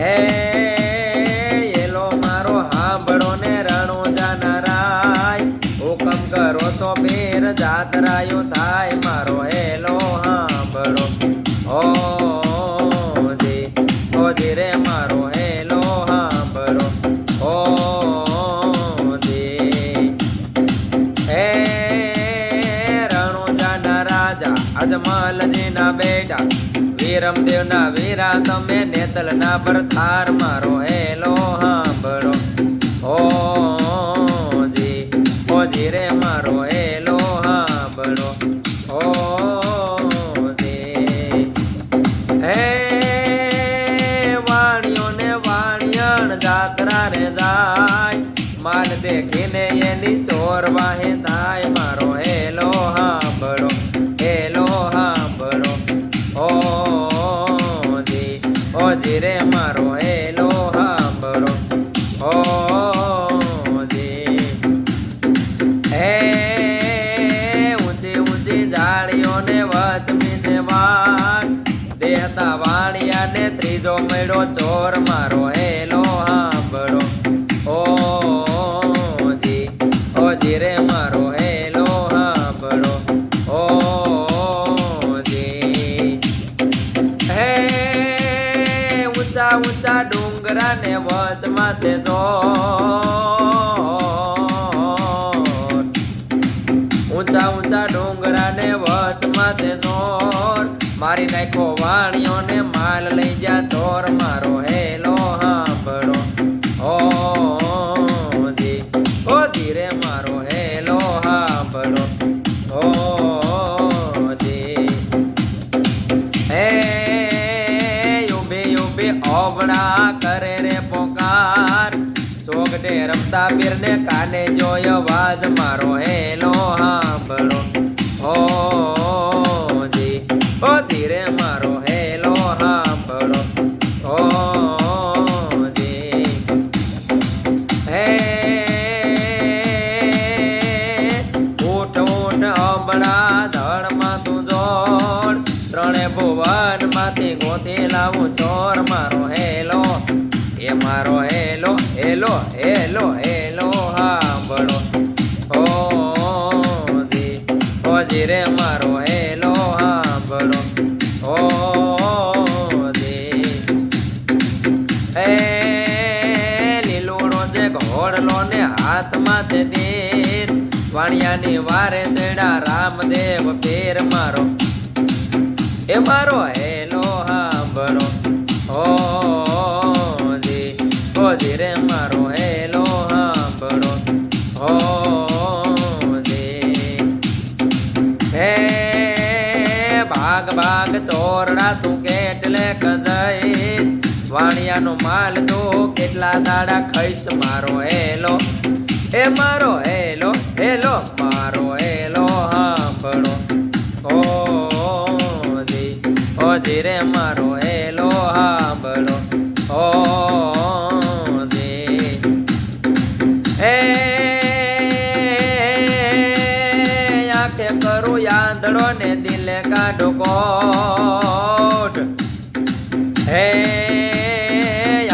હે એલો મારો હાંભળો ને રણુજાના રાય, હુકમ કરો તો બેર જાતરાયો થાય, મારો હેલો હાંભળો ઓજી રે મારો હેલો હાંભળો ઓજી. હે રણુજાના રાજા અજમલજીના બેટા, વીરમદેવના વીરા તમે નેતલના પરથાર, મારો હેલો હાંભળો ઓજી રે મારો હેલો હાંભળો ઓજી. હે વાણિયો ને વાણિયણ જાત્રા રે જાય, માલ દેખીને એની ચોર વાહે થાય, મારો હેલો હાંભળો હેલો હાંભળો ઓજી રે મારો હેલો હાંભળો ઓજી. હે ઊંચી ઊંચી જાળીઓને વચમી ને વાટ, દેહતા વાણિયાને ત્રીજો મળ્યો ચોર, મારો હેલો હાંભળો ઓજી રે મારો હેલો હાંભળો ઓજી. હે ઊંચા ઊંચા ડુંગરા ને વચમાં તે ઊંચા ઊંચા ડુંગરા ને વચમાં તે ચોર, મારી નાખો વાણિયો ને માલ લઈ જા ચોર, મારો હેલો હાંભળો ઓજી રે મારો હેલો હાંભળો ઓજી. હે યુબી યુબી ઓબડા કરે રે પોકાર, સોગટે રમતા પીર ને કાને જોયો વાજ, મારો હેલો હાંભળો ઓજી રે મારો હેલો હાંભળો ઓજી. હે ઊંટ ઊંટ અબડા ધડમાં તું જોડ, ત્રણે ભુવન માંથી ગોતી લાવું ચોર, મારો હેલો એ મારો હેલો હેલો હેલો હેલો હાંભળો ઓજી રે મારો હેલો હાંભળો ઓજી. હે લીલુડો જે ઘોડલો ને હાથમાં છે તીર, વાણિયાની વારે ચડ્યા રામદેવ પીર, મારો એ મારો હેલો હાંભળો ઓજી રે મારો હેલો હાંભળો ઓજી. હે ભાગ ભાગ ચોરડા તું કેટલે જઈશ, વાણિયાનો માલ તું કેટલા દાડા ખાઈશ, મારો હેલો એ મારો હેલો હેલો મારો હેલો હાંભળો ઓજી રે મારો હેલો હાંભળો ઓજી. હે આંખે કરું યાંદડો ને દિલે કાઢો કોટ, હે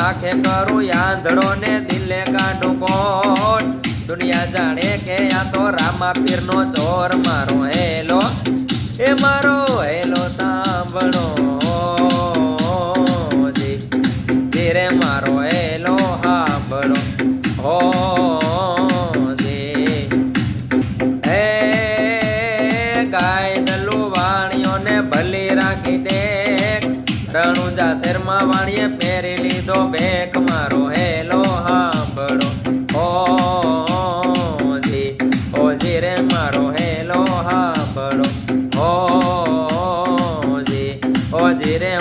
આંખે કરું યાંદડો ને દિલે કાઢો કોટ, દુનિયા જાણે કે આ તો રામા પીર નો ચોર, મારો હેલો એ મારો હેલો સાંભળો રે મારો હેલો હાંભળો ઓજી. હે ગાય દલું વાણિયો ને ભલી રાખી ટેક, રણુજા શેરમાં વાણીએ પહેરી લીધો ભેખ, મારો હેલો હાંભળો ઓજી રે મારો હેલો હાંભળો ઓજી રે